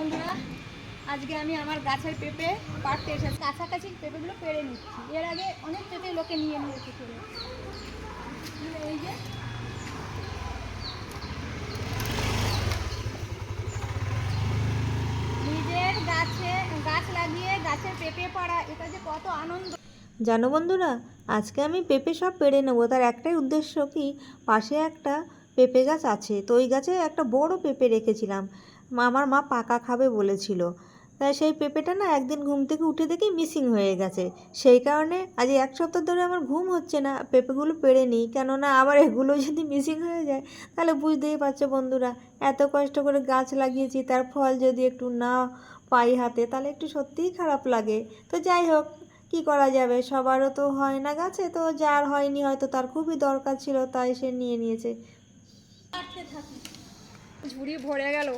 বন্ধুরা, আজকে আমি আমার গাছের পেঁপে পাড়তে এসেছি। কাছাকাছি পেঁপেগুলো পেড়ে নিচ্ছি। এর আগে অনেক পেঁপে লোকে নিয়ে নিয়েছে পেড়ে। এই যে নিজের গাছ লাগিয়ে গাছের পেঁপে পাড়া, এটা যে কত আনন্দ। জানো বন্ধুরা, আজকে আমি পেঁপে সব পেড়ে নেবো। তার একটাই উদ্দেশ্য কি, পাশে একটা পেঁপে গাছ আছে, তো ওই গাছে একটা বড় পেঁপে রেখেছিলাম। আমার মা পাকা খাবে বলেছিল। তাই সেই পেঁপেটা না একদিন ঘুম থেকে উঠে দেখি মিসিং হয়ে গেছে। সেই কারণে আজ এক সপ্তাহ ধরে আমার ঘুম হচ্ছে না, পেঁপেগুলো পেড়ে নিই। কেননা আবার এগুলো যদি মিসিং হয়ে যায় তাহলে বুঝতেই পারছো বন্ধুরা, এত কষ্ট করে গাছ লাগিয়েছি, তার ফল যদি একটু না পাই হাতে তাহলে একটু সত্যিই খারাপ লাগে। তো যাই হোক, কি করা যাবে, সবারও তো হয় না গাছে, তো যার হয়নি হয়তো তার খুবই দরকার ছিল, তাই সে নিয়ে নিয়েছে। ঝুড়ি ভরে গেল।